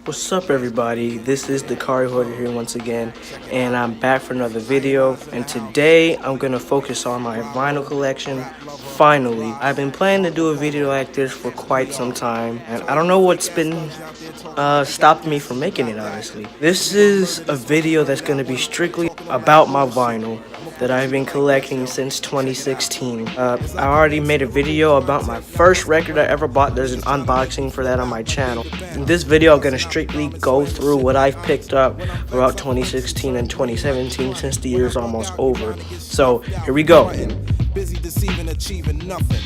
What's up, everybody? This is the Kari Hoarder here once again, and I'm back for another video. And today I'm gonna focus on my vinyl collection. Finally, I've been planning to do a video like this for quite some time, and I don't know what's been stopping me from making it, honestly. This is a video that's gonna be strictly about my vinyl that I've been collecting since 2016. I already made a video about my first record I ever bought. There's an unboxing for that on my channel. In this video, I'm gonna strictly go through what I've picked up throughout 2016 and 2017 since the year's almost over. So here we go. Busy deceiving, achieving nothing.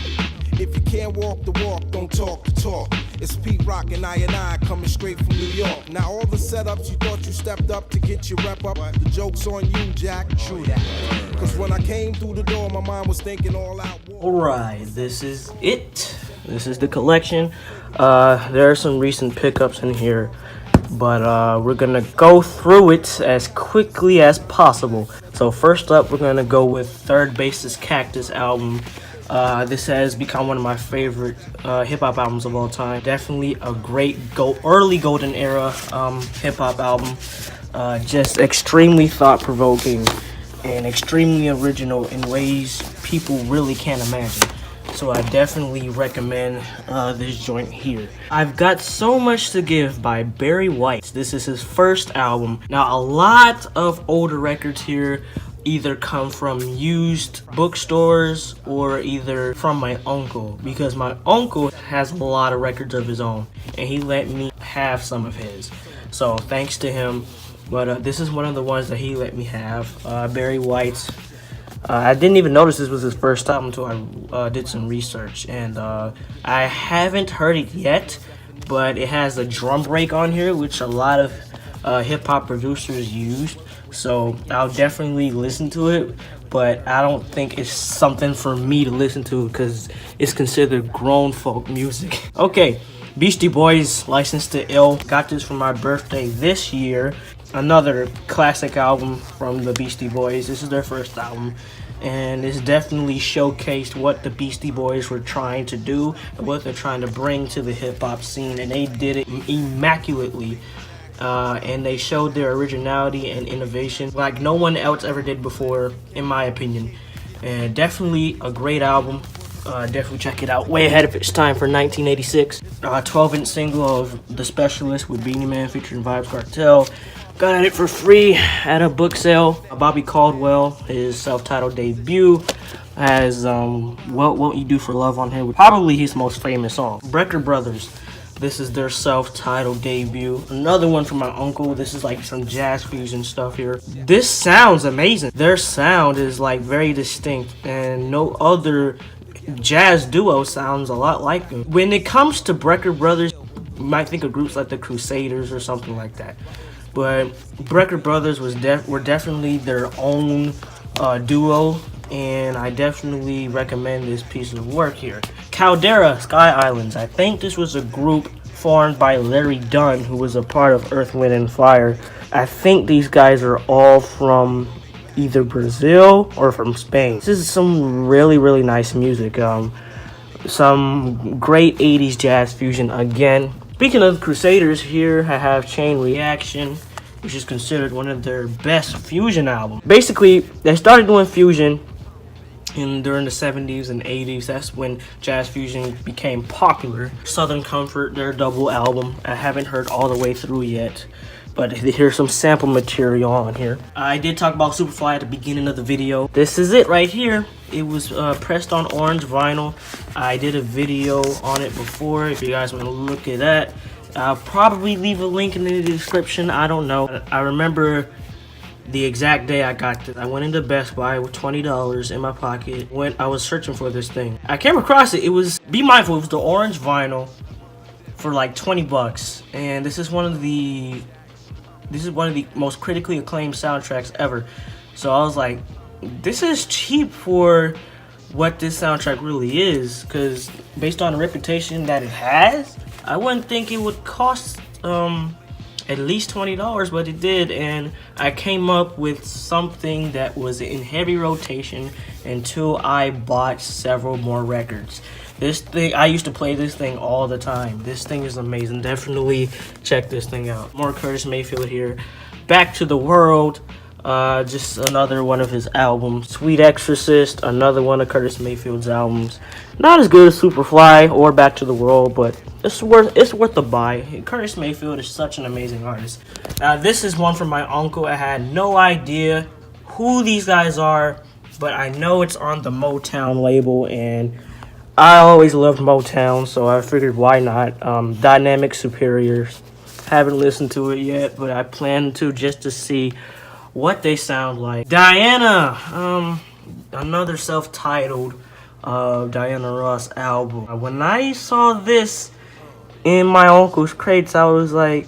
If you can't walk the walk, don't talk the talk. It's Pete Rock and I coming straight from New York. Now all the setups you thought you stepped up to get your rep up, the joke's on you, Jack. True that. Cause when I came through the door, my mind was thinking all out. Alright, this is it. This is the collection. There are some recent pickups in here, but we're gonna go through it as quickly as possible. So first up, we're gonna go with Third Base's Cactus album. This has become one of my favorite hip-hop albums of all time. Definitely a great early golden era hip-hop album. Just extremely thought-provoking and extremely original in ways people really can't imagine. So I definitely recommend this joint here. I've Got So Much to Give by Barry White. This is his first album. Now, a lot of older records here either come from used bookstores or either from my uncle, because my uncle has a lot of records of his own and he let me have some of his, so thanks to him. But this is one of the ones that he let me have. Barry White. I didn't even notice this was his first album until I did some research, and I haven't heard it yet, but it has a drum break on here, which a lot of hip-hop producers use. So I'll definitely listen to it, but I don't think it's something for me to listen to because it's considered grown folk music. Okay, Beastie Boys, License to Ill. Got this for my birthday this year. Another classic album from the Beastie Boys. This is their first album, and it's definitely showcased what the Beastie Boys were trying to do and what they're trying to bring to the hip-hop scene, and they did it immaculately. And they showed their originality and innovation like no one else ever did before, in my opinion. And definitely a great album. Definitely check it out. Way ahead of its time for 1986. 12-inch single of The Specialist with Beanie Man featuring Vybz Kartel. Got it for free at a book sale. Bobby Caldwell, his self-titled debut, has What Won't You Do for Love on here. Probably his most famous song. Brecker Brothers. This is their self-titled debut. Another one from my uncle. This is like some jazz fusion stuff here. This sounds amazing. Their sound is like very distinct, and no other jazz duo sounds a lot like them. When it comes to Brecker Brothers, you might think of groups like the Crusaders or something like that. But Brecker Brothers were definitely their own duo, and I definitely recommend this piece of work here. Caldera, Sky Islands. I think this was a group formed by Larry Dunn, who was a part of Earth, Wind and Fire. I think these guys are all from either Brazil or from Spain. This is some really nice music. Some great 80s jazz fusion again. Speaking of Crusaders, here I have Chain Reaction, which is considered one of their best fusion albums. Basically, they started doing fusion during the 70s and 80s. That's when jazz fusion became popular. Southern Comfort, their double album. I haven't heard all the way through yet, but here's some sample material on here. I did talk about Superfly at the beginning of the video. This is it right here. It was pressed on orange vinyl. I did a video on it before, if you guys want to look at that. I'll probably leave a link in the description. I don't know. I remember the exact day I got this. I went into Best Buy with $20 in my pocket when I was searching for this thing. I came across it. It was, be mindful, it was the orange vinyl for like 20 bucks. And this is one of the most critically acclaimed soundtracks ever. So I was like, this is cheap for what this soundtrack really is, because based on the reputation that it has, I wouldn't think it would cost at least $20, but it did, and I came up with something that was in heavy rotation until I bought several more records. This thing, I used to play this thing all the time. This thing is amazing. Definitely check this thing out. More Curtis Mayfield here. Back to the World. Just another one of his albums. Sweet Exorcist, another one of Curtis Mayfield's albums. Not as good as Superfly or Back to the World, but it's worth the buy. Curtis Mayfield is such an amazing artist. Now this is one from my uncle. I had no idea who these guys are, but I know it's on the Motown label, and I always loved Motown, so I figured why not. Dynamic Superiors. Haven't listened to it yet, but I plan to, just to see what they sound like. Diana, another self-titled Diana Ross album. When I saw this in my uncle's crates, I was like,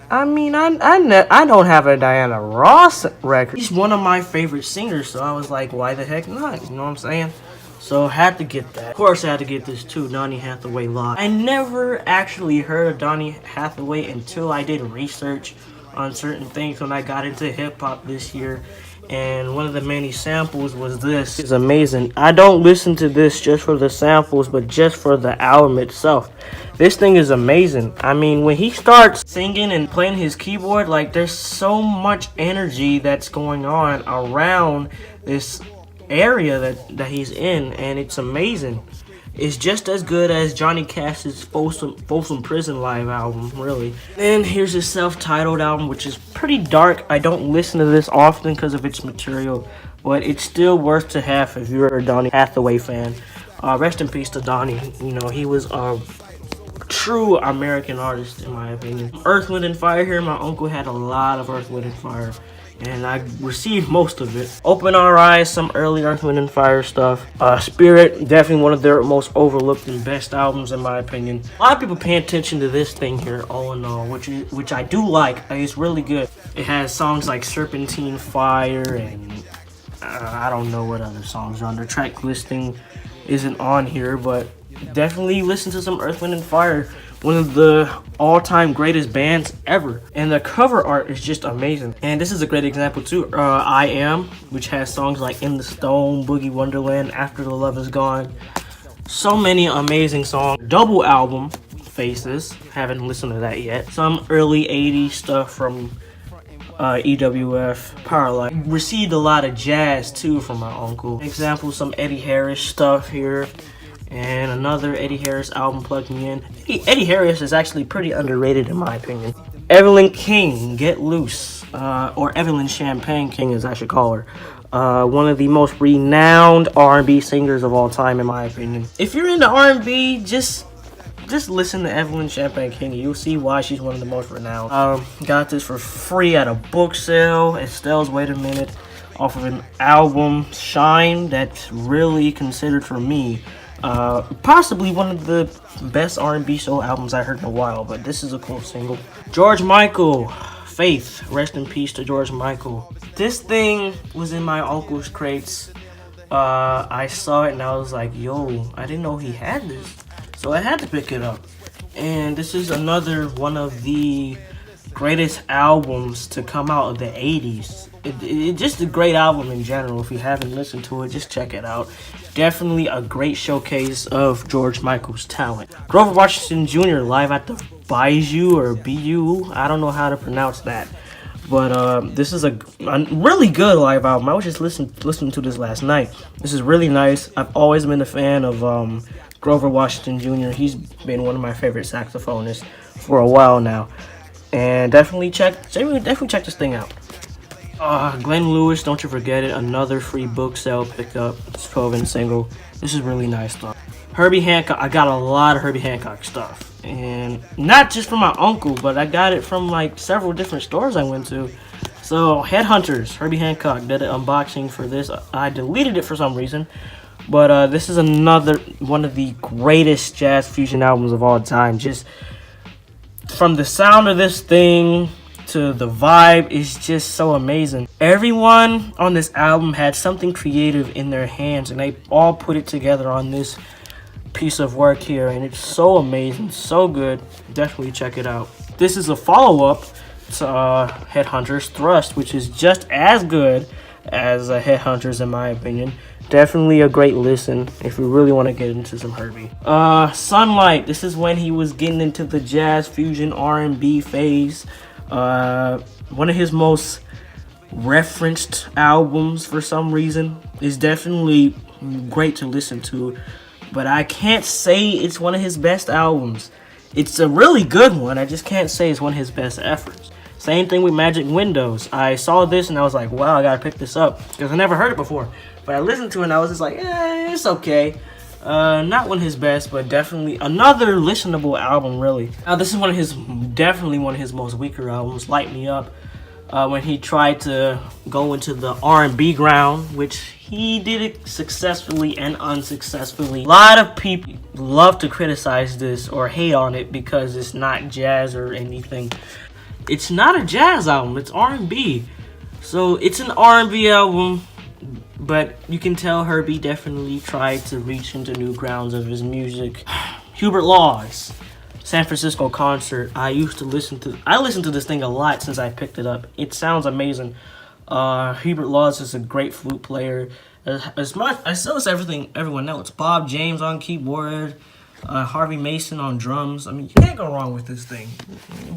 I mean, I don't have a Diana Ross record. She's one of my favorite singers, so I was like, why the heck not? You know what I'm saying? So I had to get that. Of course I had to get this too, Donny Hathaway Live. I never actually heard of Donny Hathaway until I did research on certain things when I got into hip-hop this year. And one of the many samples was this. It's amazing. I don't listen to this just for the samples, but just for the album itself. This thing is amazing. I mean, when he starts singing and playing his keyboard, like, there's so much energy that's going on around this area that he's in, and it's amazing. It's just as good as Johnny Cash's Folsom Prison Live album, really. And here's his self-titled album, which is pretty dark. I don't listen to this often because of its material, but it's still worth to have if you're a Donny Hathaway fan. Rest in peace to Donny. You know, he was a true American artist, in my opinion. Earth, Wind, and Fire here. My uncle had a lot of Earth, Wind, and Fire, and I received most of it. Open Our Eyes, some early Earth, Wind, and Fire stuff. Spirit, definitely one of their most overlooked and best albums, in my opinion. A lot of people pay attention to this thing here, All in All, which I do like. It's really good. It has songs like Serpentine Fire, and I don't know what other songs are on. The track listing isn't on here, but definitely listen to some Earth, Wind, and Fire. One of the all-time greatest bands ever. And the cover art is just amazing. And this is a great example too. I Am, which has songs like In the Stone, Boogie Wonderland, After the Love Is Gone. So many amazing songs. Double album, Faces. Haven't listened to that yet. Some early 80s stuff from EWF, Powerline. Received a lot of jazz too from my uncle. Example, some Eddie Harris stuff here. And another Eddie Harris album plugged me in. Eddie Harris is actually pretty underrated in my opinion. Evelyn King, Get Loose, or Evelyn Champagne King as I should call her. One of the most renowned R&B singers of all time in my opinion. If you're into R&B, just listen to Evelyn Champagne King. You'll see why she's one of the most renowned. Got this for free at a book sale. Estelle's Wait a Minute, off of an album, Shine, that's really considered for me possibly one of the best R&B soul albums I heard in a while, but this is a cool single. George Michael, Faith, rest in peace to George Michael. This thing was in my uncle's crates. I saw it and I was like, yo, I didn't know he had this, so I had to pick it up. And this is another one of the greatest albums to come out of the 80s. It's just a great album in general. If you haven't listened to it, just check it out. Definitely a great showcase of George Michael's talent. Grover Washington Jr. live at the Bijou or BU. I don't know how to pronounce that. But this is a really good live album. I was just listening to this last night. This is really nice. I've always been a fan of Grover Washington Jr. He's been one of my favorite saxophonists for a while now. And definitely check this thing out. Glenn Lewis, Don't You Forget It, another free book sale pickup. It's 12-inch single. This is really nice stuff. Herbie Hancock, I got a lot of Herbie Hancock stuff. And not just from my uncle, but I got it from like several different stores I went to. So, Headhunters, Herbie Hancock did an unboxing for this. I deleted it for some reason. But this is another one of the greatest jazz fusion albums of all time. Just from the sound of this thing to the vibe is just so amazing. Everyone on this album had something creative in their hands, and they all put it together on this piece of work here, and it's so amazing, so good. Definitely check it out. This is a follow-up to Headhunters, Thrust, which is just as good. as Headhunters, in my opinion. Definitely a great listen if you really want to get into some Herbie. Sunlight. This is when he was getting into the jazz fusion R&B phase. One of his most referenced albums for some reason. Is definitely great to listen to, but I can't say it's one of his best albums. It's a really good one. I just can't say it's one of his best efforts. Same thing with Magic Windows. I saw this and I was like, wow, I gotta pick this up because I never heard it before. But I listened to it and I was just like, it's okay. Not one of his best, but definitely another listenable album, really. This is definitely one of his most weaker albums, Light Me Up. When he tried to go into the R&B ground, which he did it successfully and unsuccessfully. A lot of people love to criticize this or hate on it because it's not jazz or anything. It's not a jazz album, it's R&B. So it's an R&B album, but you can tell Herbie definitely tried to reach into new grounds of his music. Hubert Laws, San Francisco Concert. I listened to this thing a lot since I picked it up. It sounds amazing. Hubert Laws is a great flute player. As much as so is everyone else. Bob James on keyboard, Harvey Mason on drums. I mean, you can't go wrong with this thing.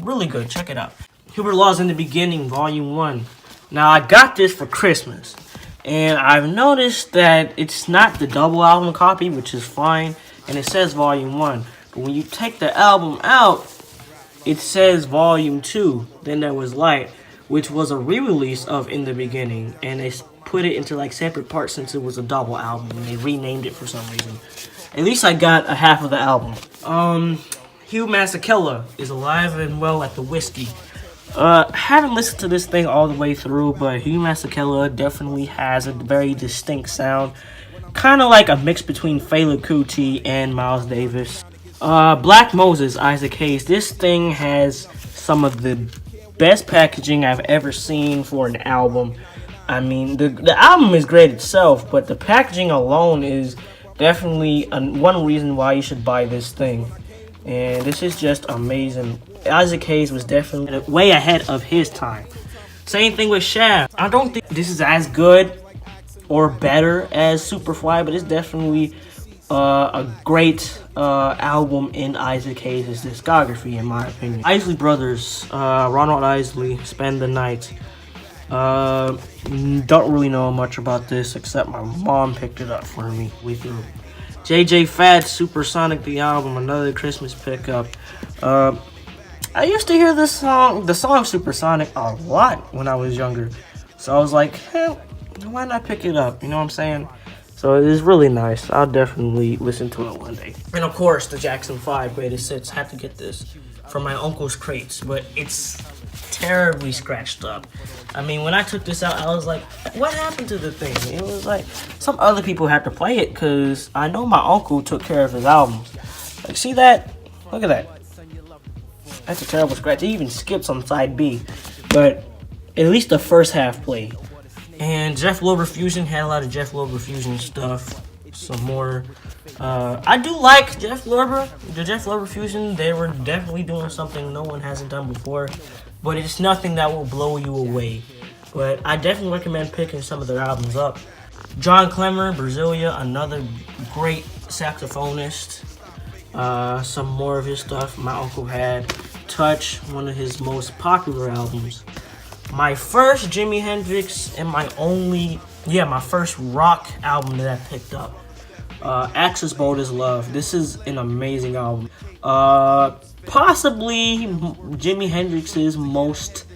Really good. Check it out. Hubert Laws in the Beginning, Volume 1. Now, I got this for Christmas, and I've noticed that it's not the double album copy, which is fine, and it says Volume 1. But when you take the album out, it says Volume 2. Then there was Light, which was a re-release of In the Beginning, and they put it into like separate parts since it was a double album, and they renamed it for some reason. At least I got a half of the album. Hugh Masekela is alive and well at the whiskey. Haven't listened to this thing all the way through, but Hugh Masekela definitely has a very distinct sound. Kind of like a mix between Fela Kuti and Miles Davis. Black Moses, Isaac Hayes. This thing has some of the best packaging I've ever seen for an album. I mean, the album is great itself, but the packaging alone is definitely one reason why you should buy this thing. And this is just amazing. Isaac Hayes was definitely way ahead of his time. Same thing with Shaft. I don't think this is as good or better as Superfly, but it's definitely a great album in Isaac Hayes' discography, in my opinion. Isley Brothers, Ronald Isley, Spend the Night. Don't really know much about this except my mom picked it up for me. We threw JJ Fad, Supersonic, the album, another Christmas pickup. I used to hear the song Supersonic a lot when I was younger. So I was like, why not pick it up? You know what I'm saying? So it is really nice. I'll definitely listen to it one day. And of course, the Jackson 5 greatest hits. Had to get this from my uncle's crates, but it's terribly scratched up. I mean, when I took this out, I was like, what happened to the thing? It was like some other people had to play it because I know my uncle took care of his albums. Like, see that? Look at that. That's a terrible scratch. It even skips on side B, but at least the first half played. And Jeff Lorber Fusion had a lot of Jeff Lorber Fusion stuff. Some more. I do like Jeff Lorber. The Jeff Lorber Fusion, they were definitely doing something no one hasn't done before. But it's nothing that will blow you away. But I definitely recommend picking some of their albums up. John Clemmer, Brasilia, another great saxophonist. Some more of his stuff my uncle had. Touch, one of his most popular albums. My first Jimi Hendrix and my first rock album that I picked up. Axis Bold as Love. This is an amazing album. Possibly Jimi Hendrix's most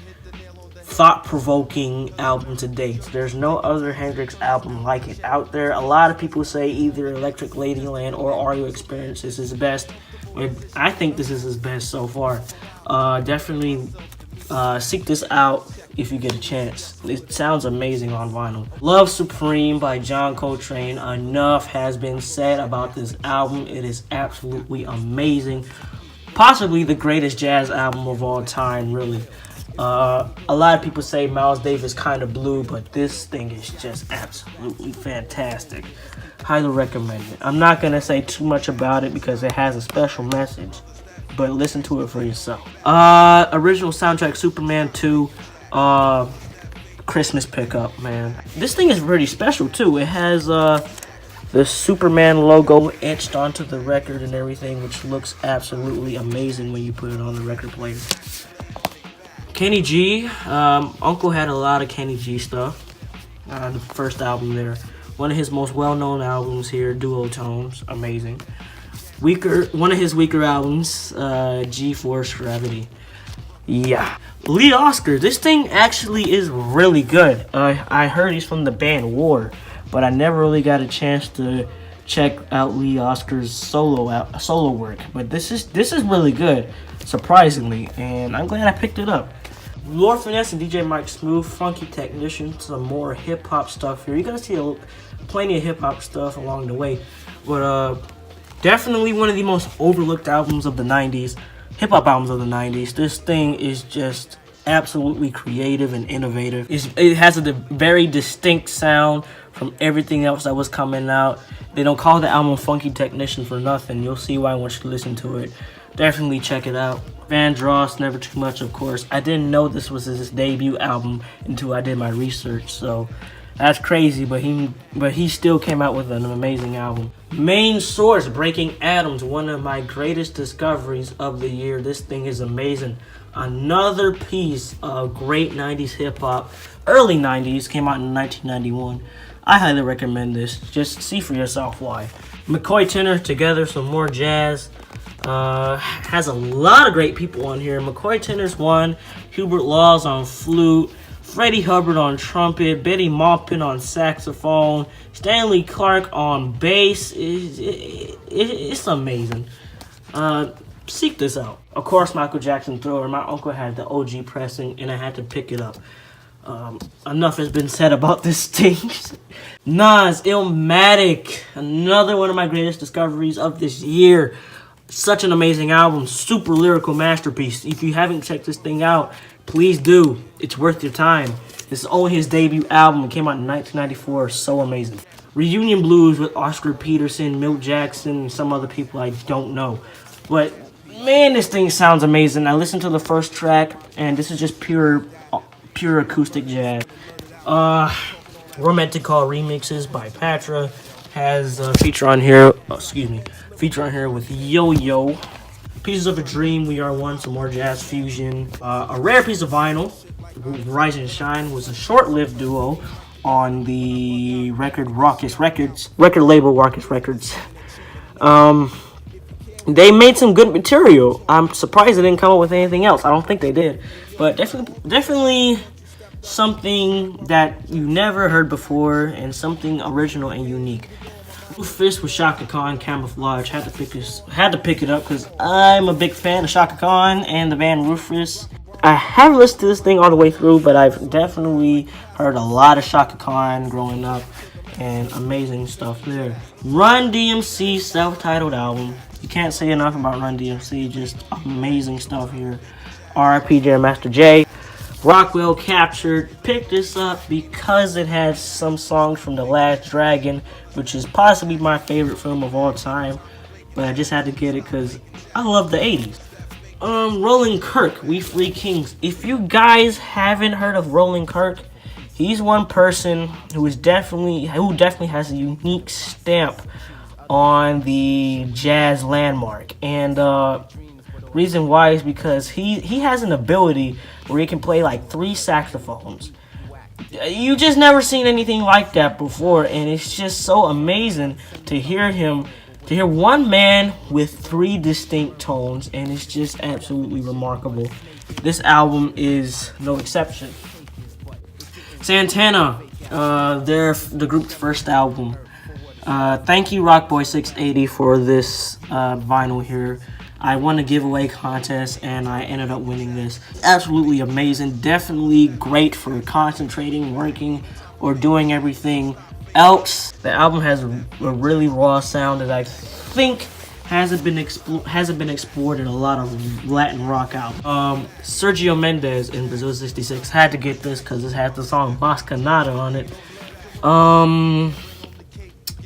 thought-provoking album to date. There's no other Hendrix album like it out there. A lot of people say either Electric Ladyland or Audio Experience is his best. I think this is his best so far. Definitely seek this out if you get a chance. It sounds amazing on vinyl. Love Supreme by John Coltrane. Enough has been said about this album. It is absolutely amazing. Possibly the greatest jazz album of all time, really. A lot of people say Miles Davis kind of blew, but this thing is just absolutely fantastic. Highly recommend it. I'm not going to say too much about it because it has a special message, but listen to it for yourself. Original soundtrack Superman 2. Christmas pickup, man. This thing is pretty special too. It has the Superman logo etched onto the record and everything, which looks absolutely amazing when you put it on the record player. Kenny G, Uncle had a lot of Kenny G stuff. The first album there. One of his most well-known albums here, Duo Tones, amazing. One of his weaker albums, G-Force Gravity. Yeah. Lee Oscar, this thing actually is really good. I heard he's from the band War, but I never really got a chance to check out Lee Oscar's solo work. But this is really good, surprisingly, and I'm glad I picked it up. Lord Finesse and DJ Mike Smooth, Funky Technician, some more hip hop stuff here. You're gonna see plenty of hip hop stuff along the way, but definitely one of the most overlooked albums of the '90s, hip hop albums of the '90s. This thing is just absolutely creative and innovative. It has a very distinct sound from everything else that was coming out. They don't call the album Funky Technician for nothing. You'll see why once you listen to it. Definitely check it out. Vandross, Never Too Much, of course. I didn't know this was his debut album until I did my research, so that's crazy, but he still came out with an amazing album. Main Source, Breaking Atoms, one of my greatest discoveries of the year. This thing is amazing. Another piece of great 90s hip-hop. Early 90s, came out in 1991. I highly recommend this. Just see for yourself why. McCoy Tenor, Together, some more jazz. Has a lot of great people on here. McCoy Tenor's one, Hubert Laws on flute, Freddie Hubbard on trumpet, Betty Maupin on saxophone, Stanley Clarke on bass. It's amazing. Seek this out. Of course, Michael Jackson Thriller. My uncle had the OG pressing, and I had to pick it up. Enough has been said about this thing. Nas, Illmatic, another one of my greatest discoveries of this year. Such an amazing album, super lyrical masterpiece. If you haven't checked this thing out, please do. It's worth your time. This is only his debut album. It came out in 1994. So amazing. Reunion Blues with Oscar Peterson, Milt Jackson, and some other people I don't know. But man, this thing sounds amazing. I listened to the first track, and this is just pure acoustic jazz. Romantic Call remixes by Patra has a feature on here. Feature on here with Yo-Yo. Pieces of a Dream, We Are One, some more jazz fusion. A rare piece of vinyl, Rise and Shine, was a short-lived duo on the record label Raucous Records. They made some good material. I'm surprised they didn't come up with anything else. I don't think they did, but definitely something that you never heard before and something original and unique. Rufus with Chaka Khan, Camouflage. Had to pick it up because I'm a big fan of Chaka Khan and the band Rufus. I haven't listened to this thing all the way through, but I've definitely heard a lot of Chaka Khan growing up, and amazing stuff there. Run DMC self-titled album. You can't say enough about Run DMC. Just amazing stuff here. R.I.P. Jam Master Jay. Rockwell Captured. Picked this up because it has some songs from The Last Dragon, which is possibly my favorite film of all time. But I just had to get it because I love the 80s. Roland Kirk, We Free Kings. If you guys haven't heard of Roland Kirk, he's one person who definitely has a unique stamp on the jazz landmark. And reason why is because he has an ability where he can play like 3 saxophones. You just never seen anything like that before, and it's just so amazing to hear one man with 3 distinct tones, and it's just absolutely remarkable. This album is no exception. Santana, the group's first album. Thank you, Rockboy 680, for this vinyl here. I won a giveaway contest, and I ended up winning this. Absolutely amazing. Definitely great for concentrating, working, or doing everything else. The album has a really raw sound that I think hasn't been explored in a lot of Latin rock albums. Sergio Mendes in Brazil 66. Had to get this because it has the song Bascanada on it.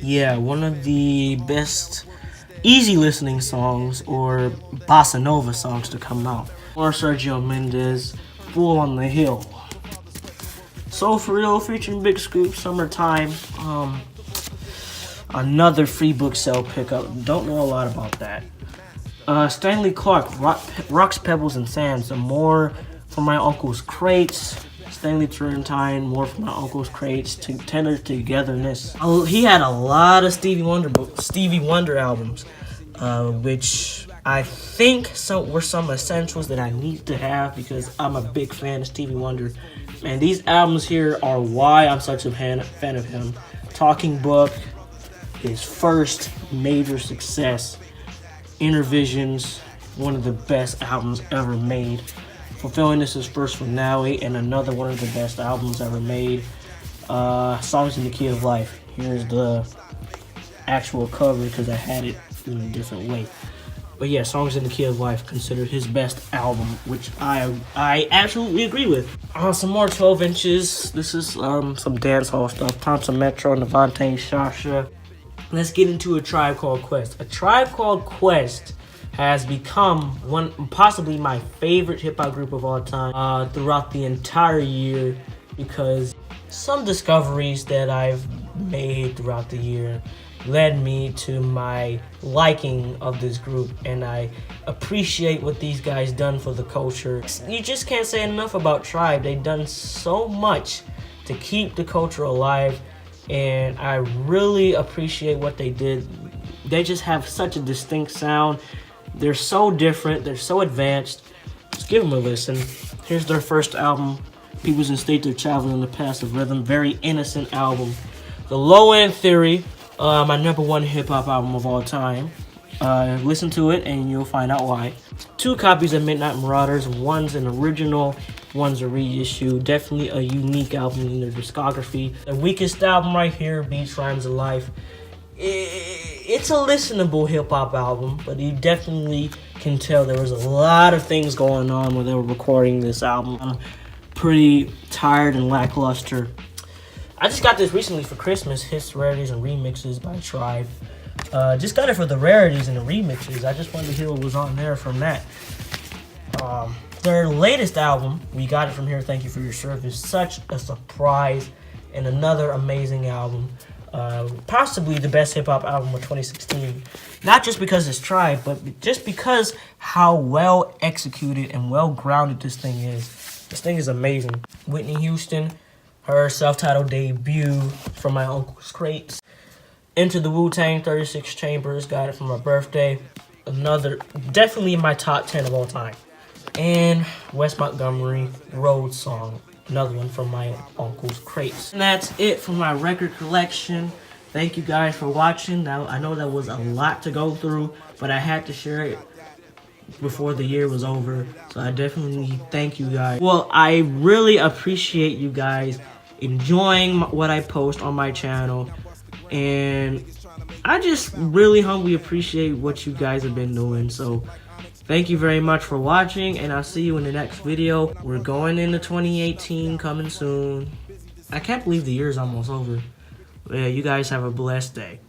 Yeah, one of the best easy listening songs or bossa nova songs to come out. Or Sergio Mendes, Fool on the Hill. Soul For Real featuring Big Scoop, Summertime. Another free book sale pickup. Don't know a lot about that. Stanley Clark, Rocks, Pebbles, and Sand. Some more from my uncle's crates. Stanley Turrentine, more from my uncle's crates. Tender Togetherness. He had a lot of Stevie Wonder albums, which I think were some essentials that I need to have because I'm a big fan of Stevie Wonder. And these albums here are why I'm such a fan of him. Talking Book, his first major success. Inner Visions, one of the best albums ever made. Fulfilling This is first finale, and another one of the best albums ever made. Songs in the Key of Life. Here's the actual cover because I had it in a different way. But yeah, Songs in the Key of Life, considered his best album, which I absolutely agree with. Some more 12 inches. This is some dance hall stuff. Thompson Metro, Navante, Shasha. Let's get into A Tribe Called Quest. A Tribe Called Quest has become possibly my favorite hip-hop group of all time throughout the entire year, because some discoveries that I've made throughout the year led me to my liking of this group, and I appreciate what these guys done for the culture. You just can't say enough about Tribe. They've done so much to keep the culture alive, and I really appreciate what they did. They just have such a distinct sound. They're so different. They're so advanced. Just give them a listen. Here's their first album, Peoples in State of Traveling in the Past of Rhythm. Very innocent album. The Low End Theory, my #1 hip-hop album of all time. Listen to it and you'll find out why. 2 copies of Midnight Marauders. One's an original, one's a reissue. Definitely a unique album in their discography. The weakest album right here, Beats, Rhymes, and Life. It's a listenable hip-hop album, but you definitely can tell there was a lot of things going on when they were recording this album. I'm pretty tired and lackluster. I just got this recently for Christmas, Hits, Rarities, and Remixes by Tribe. Just got it for the rarities and the remixes. I just wanted to hear what was on there from that. Their latest album, We Got It From Here, Thank You For Your Service. Such a surprise and another amazing album. Possibly the best hip-hop album of 2016. Not just because it's Tribe, but just because how well executed and well grounded this thing is. This thing is amazing. Whitney Houston, her self-titled debut from my uncle's crates. Into the Wu-Tang, 36 Chambers, got it for my birthday. Another, definitely in my top 10 of all time. And Wes Montgomery, Road Song. Another one from my uncle's crates. And that's it for my record collection. Thank you guys for watching. Now, I know that was a lot to go through, but I had to share it before the year was over. So I definitely thank you guys. Well, I really appreciate you guys enjoying what I post on my channel. And I just really humbly appreciate what you guys have been doing. So thank you very much for watching, and I'll see you in the next video. We're going into 2018, coming soon. I can't believe the year's almost over. But yeah, you guys have a blessed day.